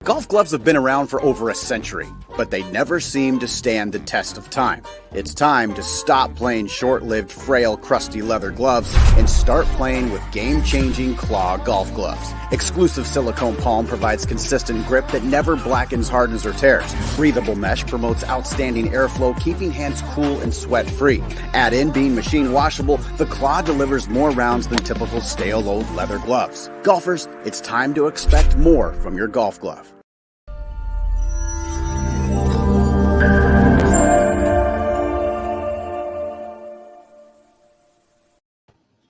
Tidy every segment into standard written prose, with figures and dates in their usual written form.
Golf gloves have been around for over a century, but they never seem to stand the test of time. It's time to stop playing short-lived, frail, crusty leather gloves and start playing with game-changing Claw golf gloves. Exclusive silicone palm provides consistent grip that never blackens, hardens, or tears. Breathable mesh promotes outstanding airflow, keeping hands cool and sweat-free. Add in being machine washable, the Claw delivers more rounds than typical stale old leather gloves. Golfers, it's time to expect more from your golf glove.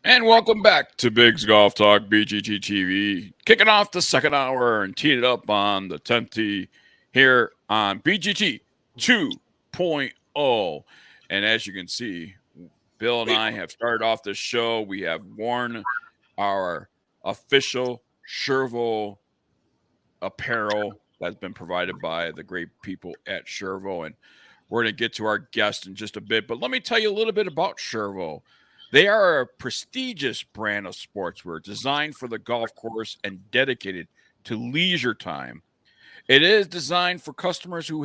And welcome back to Bigg's Golf Talk, BGT TV. Kicking off the second hour and teeing it up on the 10th tee here on BGT 2.0. And as you can see, Bill and I have started off the show. We have worn our official Chervo apparel that's been provided by the great people at Chervo. And we're going to get to our guest in just a bit. But let me tell you a little bit about Chervo. They are a prestigious brand of sportswear designed for the golf course and dedicated to leisure time. It is designed for customers who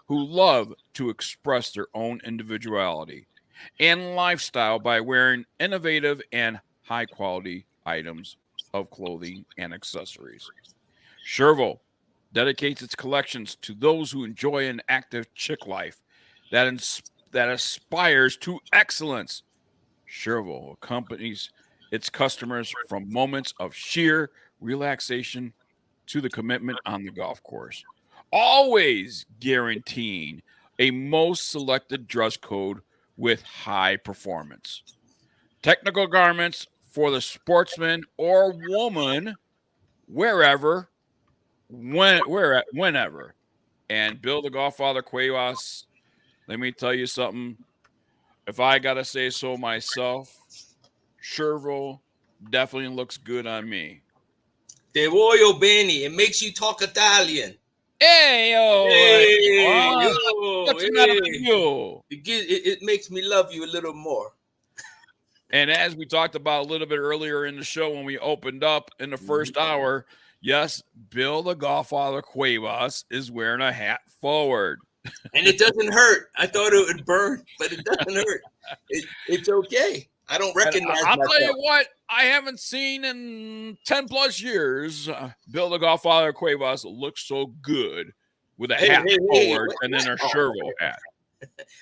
love to express their own individuality and lifestyle by wearing innovative and high-quality items of clothing and accessories. Chervo dedicates its collections to those who enjoy an active chick life that aspires to excellence. Chervo accompanies its customers from moments of sheer relaxation to the commitment on the golf course, always guaranteeing a most selected dress code with high performance. Technical garments for the sportsman or woman, wherever, whenever. And Bill the Golffather Cuebas, let me tell you something. If I got to say so myself, Chervo definitely looks good on me. Te voglio bene. It makes you talk Italian. Hey, yo. It makes me love you a little more. And as we talked about a little bit earlier in the show when we opened up in the first hour, yes, Bill the Golffather Cuebas is wearing a hat forward. And it doesn't hurt. I thought it would burn, but it doesn't hurt. It's okay. I don't recognize I'll myself. tell you what, I haven't seen in 10 plus years Bill the Golffather Cuebas look so good with a hat forward and then a Chervo hat.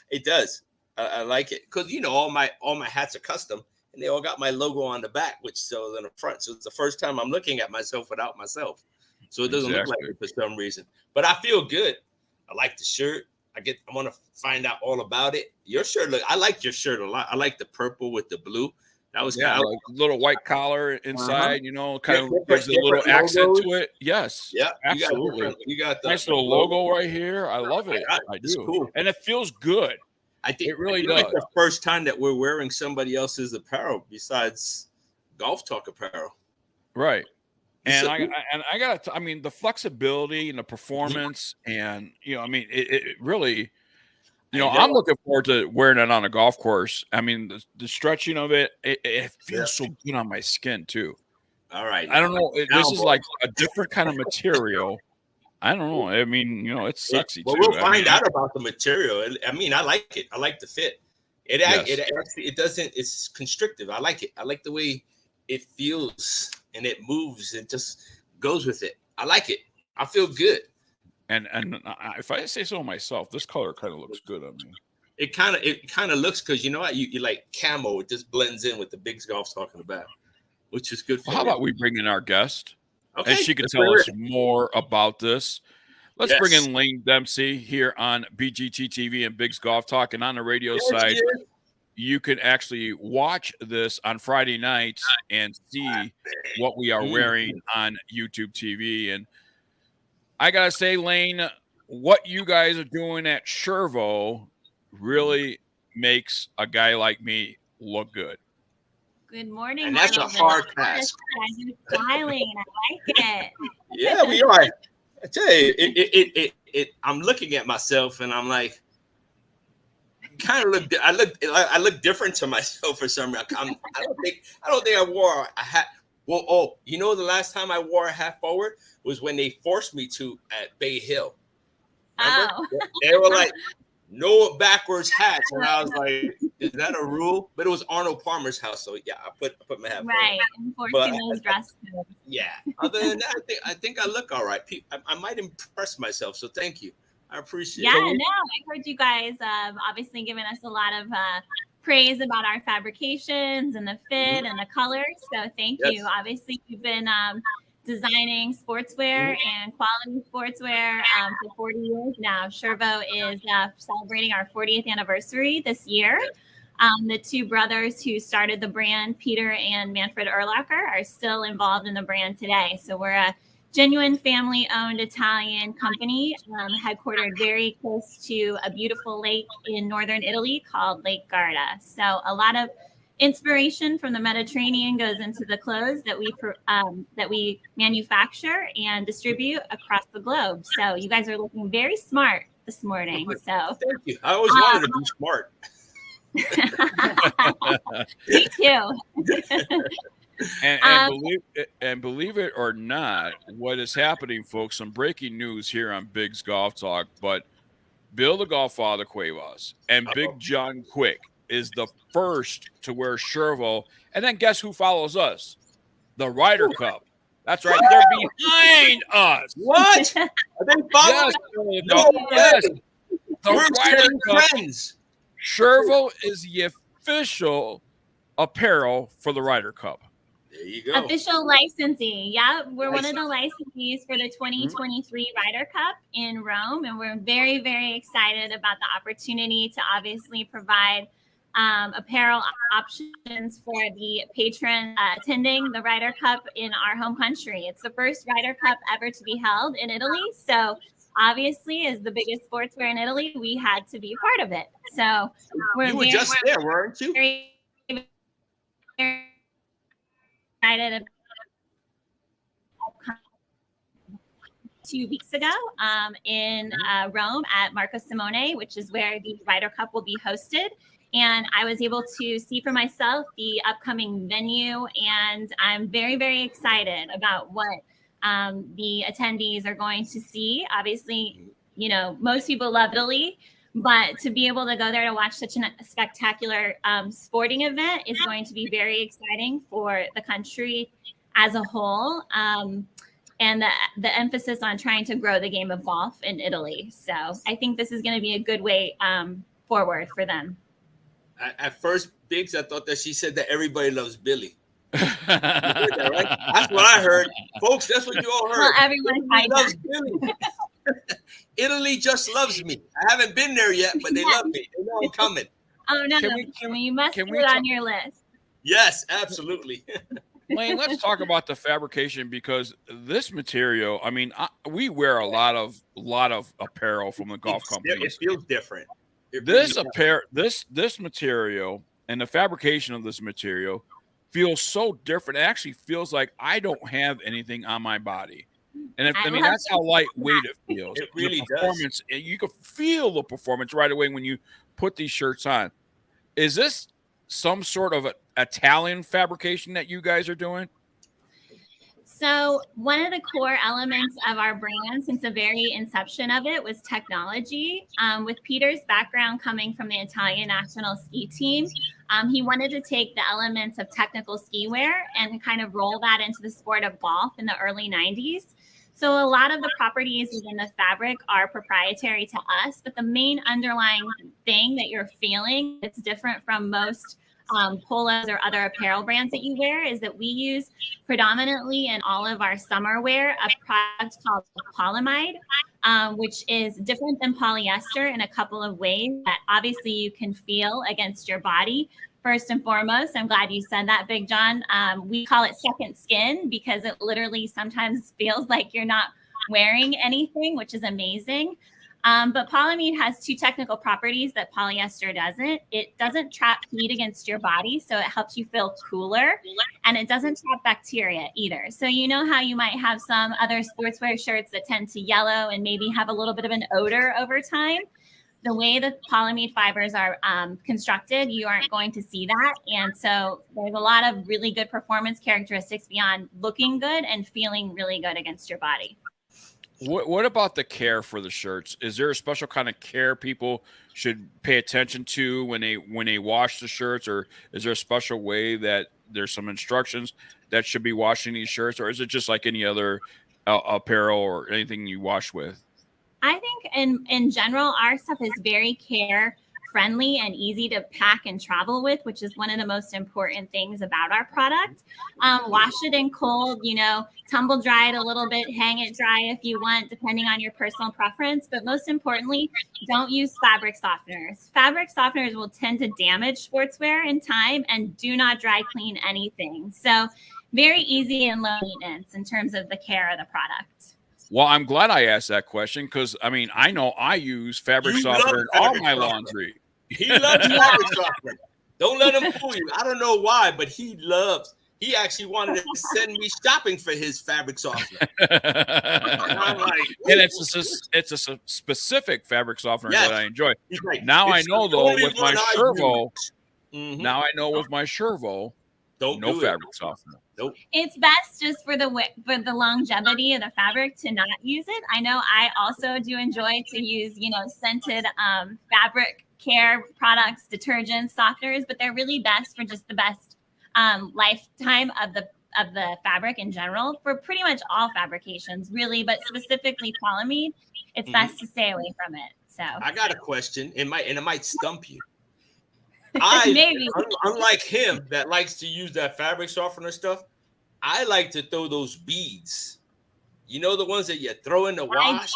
It does. I like it because all my hats are custom and they all got my logo on the back, which shows on the front. So it's the first time I'm looking at myself without myself. So it doesn't look like it for some reason. But I feel good. I like the shirt. I want to find out all about it. Your shirt, I like your shirt a lot. I like the purple with the blue. That was like a little white collar inside, kind of gives a little accent to it. Yes. Yeah, absolutely. You got the nice little logo right here. I love it. I do. It's cool. And it feels good. I think it really does. It's the first time that we're wearing somebody else's apparel besides Golf Talk apparel. Right. And I got to, the flexibility and the performance and, it really, I'm looking forward to wearing it on a golf course. The stretching of it, it feels so good on my skin too. All right. I don't know. This is like a different kind of material. I don't know. It's sexy too. We'll find out about the material. I like it. I like the fit. It's constrictive. I like it. I like the way it feels and it moves. It just goes with it. I like it. I feel good. And if I say so myself, this color kind of looks good on me. It kind of looks because you like camo. It just blends in with the Bigg's Golf's talking about, which is good for How about we bring in our guest? Okay. And she can tell us more about this. Let's bring in Lane Dempsey here on BGT TV and Bigg's Golf Talk. And on the radio side, you can actually watch this on Friday nights and see what we are wearing on YouTube TV. And I got to say, Lane, what you guys are doing at Chervo really makes a guy like me look good. Good morning. And that's a hard task. I'm smiling. I like it. Yeah, we are. I tell you, I'm looking at myself and I'm like, I look different to myself for some reason. I don't think I wore Well, oh, you know, the last time I wore a hat forward was when they forced me to at Bay Hill. Remember? Oh. They were like, no backwards hats. And I was like, is that a rule? But it was Arnold Palmer's house. So yeah, I put my hat Right. forward. Enforcing those dress codes. Yeah. Other than that, I think I look all right. I might impress myself. So thank you. I appreciate Yeah, it. no, I heard you guys obviously giving us a lot of praise about our fabrications and the fit and the colors. So thank you. Obviously, you've been designing sportswear and quality sportswear for 40 years now. Chervo is celebrating our 40th anniversary this year. The two brothers who started the brand, Peter and Manfred Erlacher, are still involved in the brand today. So we're a genuine family-owned Italian company, headquartered very close to a beautiful lake in northern Italy called Lake Garda. So a lot of inspiration from the Mediterranean goes into the clothes that we manufacture and distribute across the globe. So you guys are looking very smart this morning. So thank you. I always wanted to be smart. Me too. And believe it or not, what is happening, folks, some breaking news here on Bigg's Golf Talk, but Bill the Golf Father Cuevas and Big John Quick is the first to wear Chervo. And then guess who follows us? The Ryder Cup. That's right. They're behind us. What? Are they following? Yes. The We're Ryder Cup. friends. Chervo is the official apparel for the Ryder Cup. There you go. Official licensee. Yeah, we're one of the licensees for the 2023 Ryder Cup in Rome. And we're very, very excited about the opportunity to obviously provide apparel options for the patron attending the Ryder Cup in our home country. It's the first Ryder Cup ever to be held in Italy. So obviously, as the biggest sportswear in Italy, we had to be a part of it. So you were just there, weren't you? Very, very excited. 2 weeks ago in Rome at Marco Simone, which is where the Ryder Cup will be hosted. And I was able to see for myself the upcoming venue. And I'm very, very excited about what the attendees are going to see. Obviously, you know, most people love Italy, but to be able to go there to watch such a spectacular sporting event is going to be very exciting for the country as a whole. And the emphasis on trying to grow the game of golf in Italy. So I think this is going to be a good way forward for them. At first, Biggs, I thought that she said that everybody loves Billy. You heard that, right? That's what I heard. Folks, that's what you all heard. Well, everyone loves Billy. Italy just loves me. I haven't been there yet, but they love me. They know I'm coming. Oh, no. You must put it on your list. Yes, absolutely. Lane, let's talk about the fabrication, because this material, I mean, we wear a lot of apparel from the golf companies. It feels different. This material and the fabrication of this material feels so different. It actually feels like I don't have anything on my body. And that's how lightweight it feels. It really does. You can feel the performance right away when you put these shirts on. Is this some sort of Italian fabrication that you guys are doing? So one of the core elements of our brand since the very inception of it was technology. With Peter's background coming from the Italian national ski team, he wanted to take the elements of technical ski wear and kind of roll that into the sport of golf in the early 90s. So a lot of the properties within the fabric are proprietary to us, but the main underlying thing that you're feeling that's different from most polos or other apparel brands that you wear is that we use predominantly in all of our summer wear a product called polyamide, which is different than polyester in a couple of ways that obviously you can feel against your body. First and foremost, I'm glad you said that, Big John. We call it second skin because it literally sometimes feels like you're not wearing anything, which is amazing. But polyamide has two technical properties that polyester doesn't. It doesn't trap heat against your body, so it helps you feel cooler, and it doesn't trap bacteria either. So you know how you might have some other sportswear shirts that tend to yellow and maybe have a little bit of an odor over time? the way the polyamide fibers are constructed, you aren't going to see that. And so there's a lot of really good performance characteristics beyond looking good and feeling really good against your body. What about the care for the shirts? Is there a special kind of care people should pay attention to when they wash the shirts, or is there a special way that there's some instructions that should be washing these shirts, or is it just like any other apparel or anything you wash with? I think in general, our stuff is very care friendly and easy to pack and travel with, which is one of the most important things about our product. Wash it in cold, tumble dry it a little bit, hang it dry if you want, depending on your personal preference. But most importantly, don't use fabric softeners. Fabric softeners will tend to damage sportswear in time, and do not dry clean anything. So very easy and low maintenance in terms of the care of the product. Well, I'm glad I asked that question because, I know I use fabric softener in all my laundry. He loves fabric softener. Don't let him fool you. I don't know why, but he actually wanted to send me shopping for his fabric softener. And I'm like, and it's a specific fabric softener that I enjoy. Like, now I know, though, with my Chervo, mm-hmm. No fabric softener. Nope. It's best just for the longevity of the fabric to not use it. I know I also do enjoy to use, scented fabric care products, detergents, softeners, but they're really best for just the best lifetime of the fabric in general for pretty much all fabrications, really, but specifically polyamide. It's best to stay away from it. So I got a question. It might stump you. Maybe. Unlike him that likes to use that fabric softener stuff, I like to throw those beads. You know, the ones that you throw in the wash?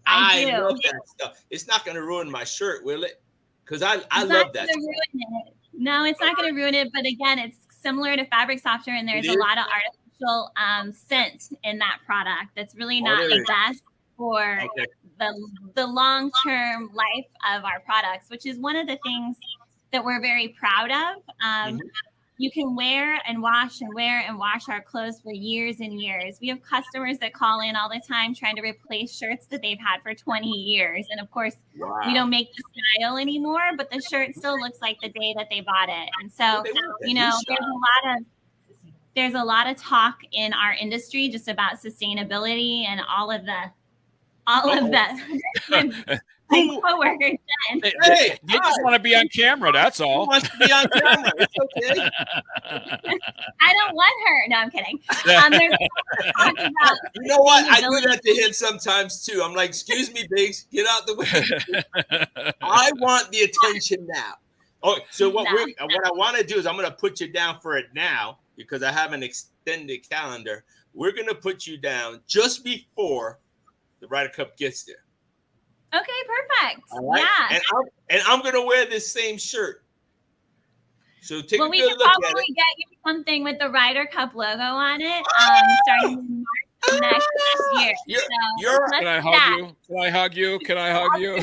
I love that stuff. It's not going to ruin my shirt, will it? Because I love that. No, it's not going to ruin it. But again, it's similar to fabric softener, and there's a lot of artificial scent in that product. That's really not the best for the long-term life of our products, which is one of the things that we're very proud of. You can wear and wash our clothes for years and years. We have customers that call in all the time trying to replace shirts that they've had for 20 years. And of course, we don't make the style anymore, but the shirt still looks like the day that they bought it. And so, there's a lot of talk in our industry just about sustainability and all of that. My coworker Jen. They just want to be on camera. That's all. Who wants to be on camera? It's okay. I don't want her. No, I'm kidding. There's about, you know what? I do that to him sometimes too. I'm like, excuse me, Biggs, get out the way. I want the attention now. Oh, so what I want to do is I'm going to put you down for it now because I have an extended calendar. We're going to put you down just before the Ryder Cup gets there. Okay, perfect. Right? Yeah. And I'm going to wear this same shirt. So take a good look at it. We could probably get you something with the Ryder Cup logo on it starting in March next year. Can I hug you?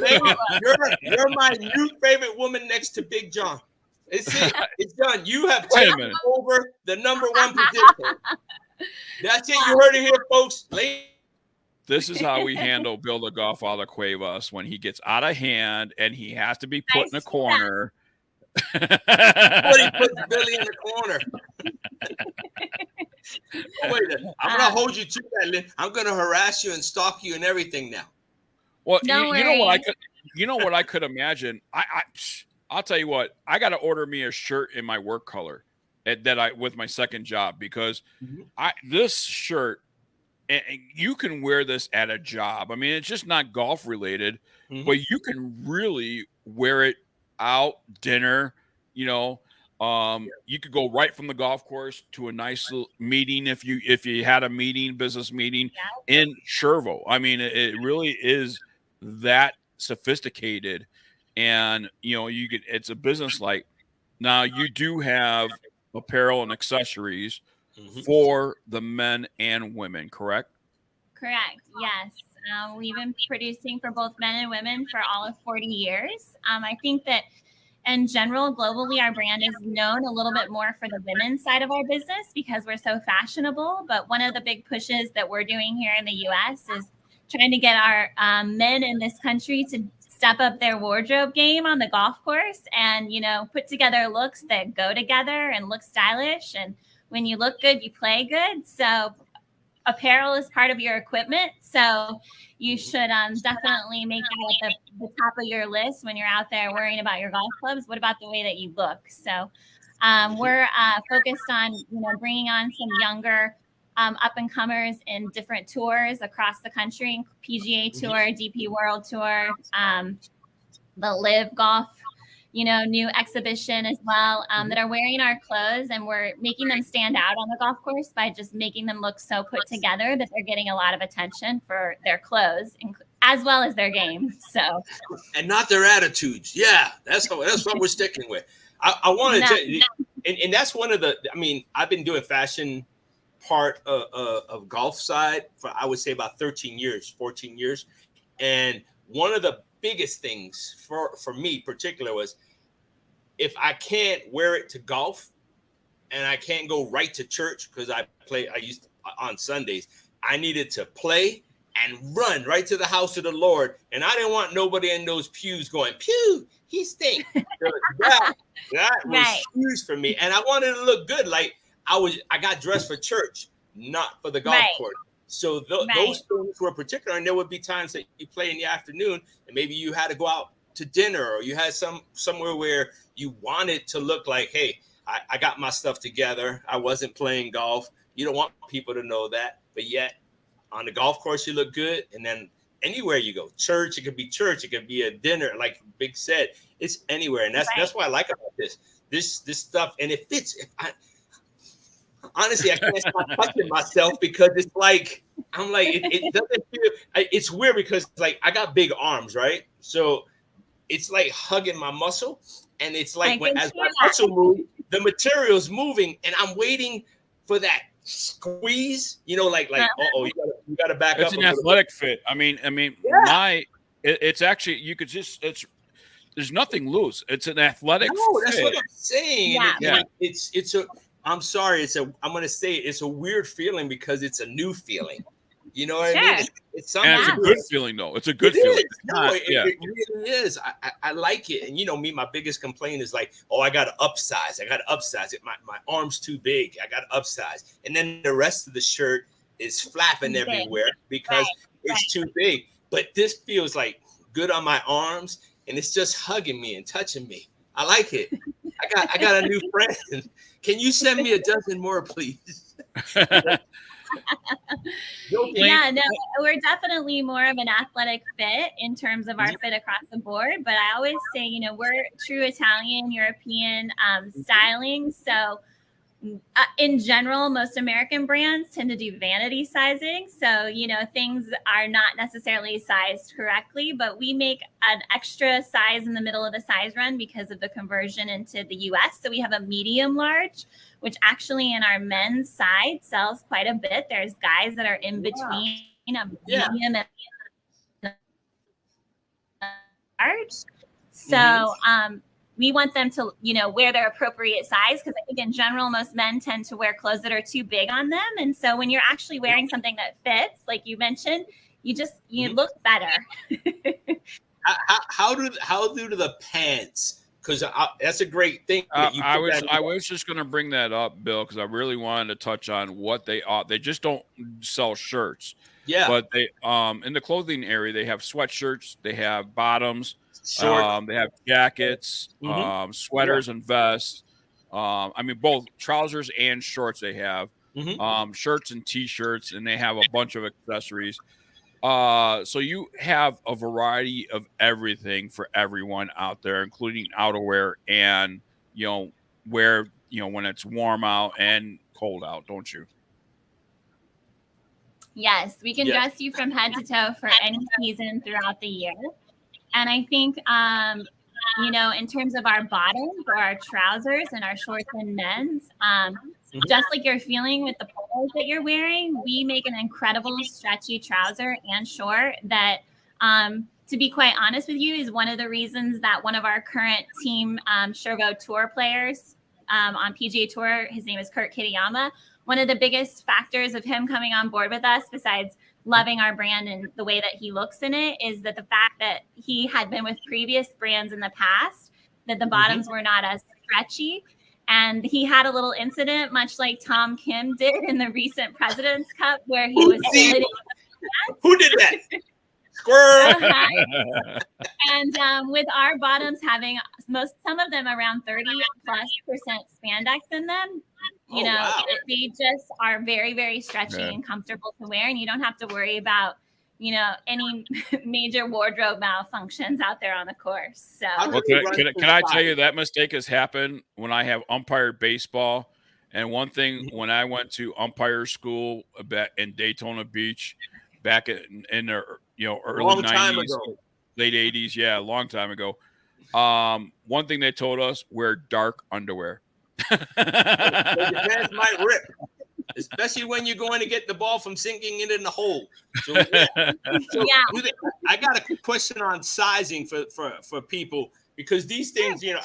You're my new favorite woman next to Big John. It's done. You have taken over the number one position. That's it. You heard it here, folks. This is how we handle Bill the Godfather Cuevas when he gets out of hand and he has to be put in a corner. What he puts Billy in the corner. Wait a minute. I'm going to hold you to that, Lynn. I'm going to harass you and stalk you and everything now. Well, you know what I could imagine? I'll tell you what. I got to order me a shirt in my work color with my second job because this shirt. And you can wear this at a job. I mean, it's just not golf related, but you can really wear it out, dinner, you could go right from the golf course to a nice little meeting if you had a business meeting in Chervo. I mean, it really is that sophisticated, and it's a business like. Now you do have apparel and accessories for the men and women, correct? Correct. Yes. We've been producing for both men and women for all of 40 years. I think that in general, globally, our brand is known a little bit more for the women's side of our business because we're so fashionable. But one of the big pushes that we're doing here in the U.S. is trying to get our men in this country to step up their wardrobe game on the golf course and, put together looks that go together and look stylish. And when you look good, you play good. So apparel is part of your equipment. So you should definitely make that at the top of your list when you're out there worrying about your golf clubs. What about the way that you look? So we're focused on, bringing on some younger up-and-comers in different tours across the country, PGA Tour, DP World Tour, the Live Golf, new exhibition as well, that are wearing our clothes, and we're making them stand out on the golf course by just making them look so put together that they're getting a lot of attention for their clothes as well as their game. So, and not their attitudes. Yeah, that's what we're sticking with. I want to tell you, and that's one of the. I mean, I've been doing fashion part of golf side for, I would say, about 14 years. And one of the biggest things for me particular was, if I can't wear it to golf and I can't go right to church, because I used to, on Sundays, I needed to play and run right to the house of the Lord. And I didn't want nobody in those pews going, pew, he stinks. that was huge for me. And I wanted to look good. Like, I got dressed for church, not for the golf course. So those things were particular. And there would be times that you play in the afternoon and maybe you had to go out to dinner, or you had somewhere where you wanted to look like, hey, I got my stuff together. I wasn't playing golf. You don't want people to know that. But yet on the golf course, you look good. And then anywhere you go, church, it could be a dinner. Like Bigg said, it's anywhere. And that's what I like about this stuff. And it fits. Honestly, I can't stop touching myself, because it's like, I'm like, it doesn't feel, it's weird because like I got big arms, right? So it's like hugging my muscle, and it's like as my muscle moves, the material's moving, and I'm waiting for that squeeze, like, you gotta back up. It's an athletic fit. I mean, it's actually, you could just, there's nothing loose. It's an athletic fit. That's what I'm saying. Yeah. I'm sorry. I'm going to say it's a weird feeling because it's a new feeling. You know what I mean? It's something. And it's a good feeling, though. It's a good feeling. It really is. I like it. And me, my biggest complaint is like, I got to upsize. My arm's too big. I got to upsize. And then the rest of the shirt is flapping everywhere because it's too big. But this feels like good on my arms, and it's just hugging me and touching me. I like it. I got a new friend. Can you send me a dozen more, please? Yeah, no, we're definitely more of an athletic fit in terms of our fit across the board. But I always say, we're true Italian, European styling. So in general, most American brands tend to do vanity sizing. So, things are not necessarily sized correctly, but we make an extra size in the middle of the size run because of the conversion into the US. So we have a medium large, which actually in our men's side sells quite a bit. There's guys that are in between a medium and large. So, we want them to, wear their appropriate size, because I think in general, most men tend to wear clothes that are too big on them. And so when you're actually wearing something that fits, like you mentioned, you look better. How do the pants? Because that's a great thing. I was just going to bring that up, Bill, because I really wanted to touch on what they are. They just don't sell shirts. Yeah. But they in the clothing area, they have sweatshirts, they have bottoms. They have jackets, sweaters and vests. Both trousers and shorts they have. Shirts and T-shirts, and they have a bunch of accessories. So you have a variety of everything for everyone out there, including outerwear and, when it's warm out and cold out, don't you? Yes, we can dress you from head to toe for any season throughout the year. And I think, in terms of our bottoms or our trousers and our shorts and men's, just like you're feeling with the polos that you're wearing, we make an incredible stretchy trouser and short that, to be quite honest with you, is one of the reasons that one of our current team Chervo Tour players on PGA Tour, his name is Kurt Kitayama, one of the biggest factors of him coming on board with us, besides loving our brand and the way that he looks in it is that the fact that he had been with previous brands in the past, that the bottoms were not as stretchy. And he had a little incident, much like Tom Kim did in the recent President's Cup, where he was splitting. Who did that? Squirrel. And with our bottoms having some of them around 30+% spandex in them, you know, they just are very, very stretchy and comfortable to wear, and you don't have to worry about, you know, any major wardrobe malfunctions out there on the course. So, well, can I tell you that mistake has happened when I have umpired baseball? And one thing, when I went to umpire school in Daytona Beach back in the early 90s, late 80s, a long time ago. One thing they told us: wear dark underwear. Your pants might rip, especially when you're going to get the ball from sinking it in the hole. So, I got a quick question on sizing for people, because these things, you know,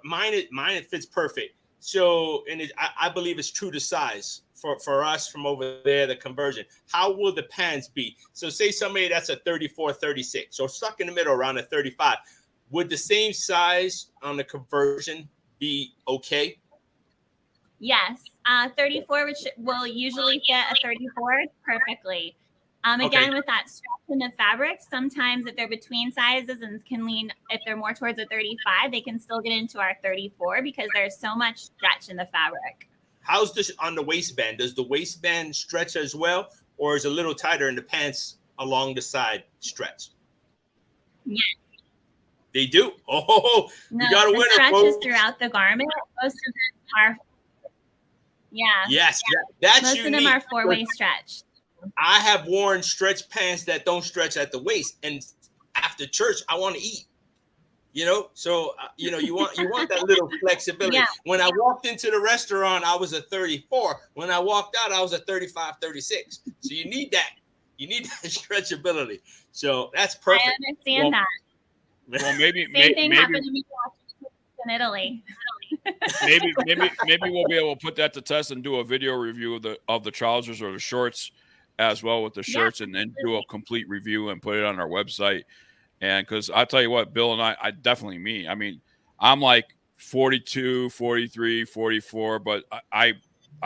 mine fits perfect. So, and I believe it's true to size for us from over there, the conversion. How will the pants be? So say somebody that's a 34, 36, or stuck in the middle around a 35. Would the same size on the conversion be okay? Yes. 34 will usually fit a 34 perfectly. Again, with that stretch in the fabric, sometimes if they're between sizes and can lean, if they're more towards a 35, they can still get into our 34 because there's so much stretch in the fabric. How's this on the waistband? Does the waistband stretch as well, or is it a little tighter in the pants along the side stretch? Yeah. They do? Oh, no, you got a winner, stretches throughout the garment. Most of them are, Yes, that's most unique. of them are 4-way stretch. I have worn stretch pants that don't stretch at the waist, and after church, I want to eat. You know, so you know, you want that little flexibility. Yeah. When I walked into the restaurant, I was a 34. When I walked out, I was a 35, 36. So you need that. You need that stretchability. So that's perfect. I understand that. Well, maybe same thing happened to me in Italy. maybe we'll be able to put that to test and do a video review of the trousers or the shorts as well with the shirts, and then do a complete review and put it on our website. And because I'll tell you what, Bill and I definitely me. I mean, I'm like 42, 43, 44, but I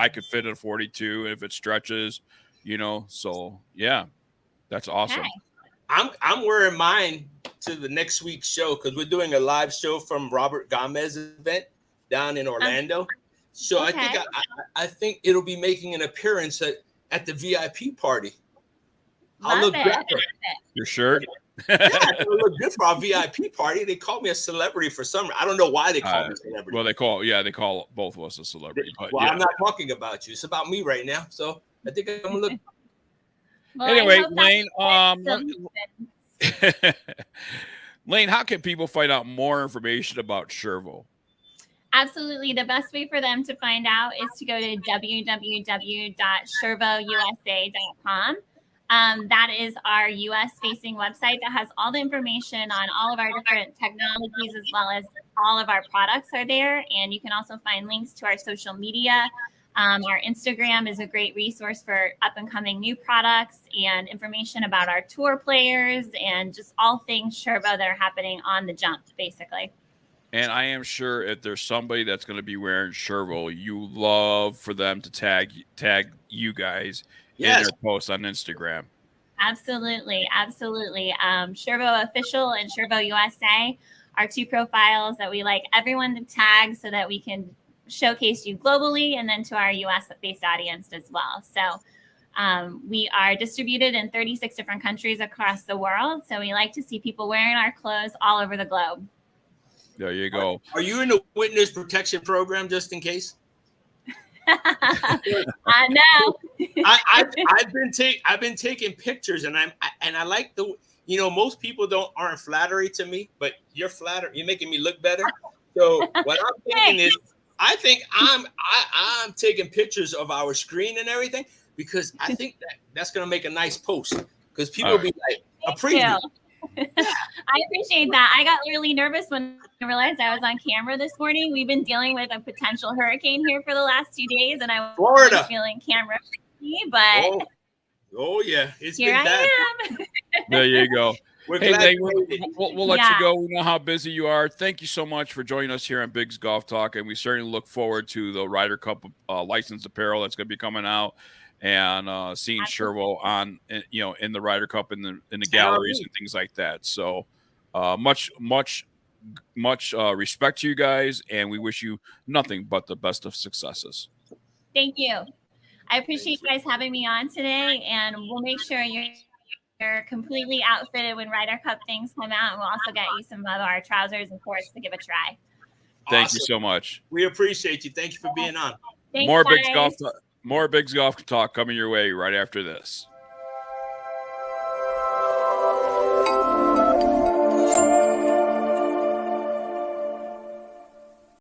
could fit a 42 if it stretches, you know. So yeah, that's awesome. Okay. I'm wearing mine to the next week's show because we're doing a live show from Robert Gomez's event down in Orlando. So okay. I think it'll be making an appearance at the VIP party. I'll look better. Your shirt? Yeah, it'll look good for our VIP party. They call me a celebrity for some reason. I don't know why they call me a celebrity. Well, they call both of us a celebrity. But I'm not talking about you. It's about me right now. So I think I'm gonna look. Well, anyway, Lane, Lane, how can people find out more information about Chervo? Absolutely. The best way for them to find out is to go to www.chervousa.com. That is our US facing website that has all the information on all of our different technologies, as well as all of our products are there. And you can also find links to our social media. Our Instagram is a great resource for up and coming new products and information about our tour players and just all things Chervo that are happening on the jump, basically. And I am sure if there's somebody that's going to be wearing Chervo, you love for them to tag you guys in their posts on Instagram. Absolutely. Chervo Official and Chervo USA are two profiles that we like everyone to tag so that we can showcase you globally and then to our US-based audience as well. So we are distributed in 36 different countries across the world. So we like to see people wearing our clothes all over the globe. There you go. Are you in the witness protection program just in case? No. I've been taking pictures, and I like the, you know, most people aren't flattery to me, but you're making me look better. So what I'm thinking is, I think I'm taking pictures of our screen and everything because I think that's gonna make a nice post because people will be like a preview. I appreciate that. I got really nervous when I realized I was on camera this morning. We've been dealing with a potential hurricane here for the last 2 days, and I was feeling camera free, but Oh yeah, it's Here been bad. I am. There you go. We're Hey, glad Lang, you made it. we'll let Yeah. you go. We know how busy you are. Thank you so much for joining us here on Bigg's Golf Talk, and we certainly look forward to the Ryder Cup licensed apparel that's going to be coming out, and seeing Chervo on, in the Ryder Cup in the galleries and things like that. So, much respect to you guys, and we wish you nothing but the best of successes. Thank you. I appreciate you guys having me on today, and we'll make sure you're completely outfitted when Ryder Cup things come out, and we'll also get you some of our trousers and shorts to give a try. Thank you so much. We appreciate you. Thank you for being on. Thanks, More guys. Bigg's Golf Talk coming your way right after this.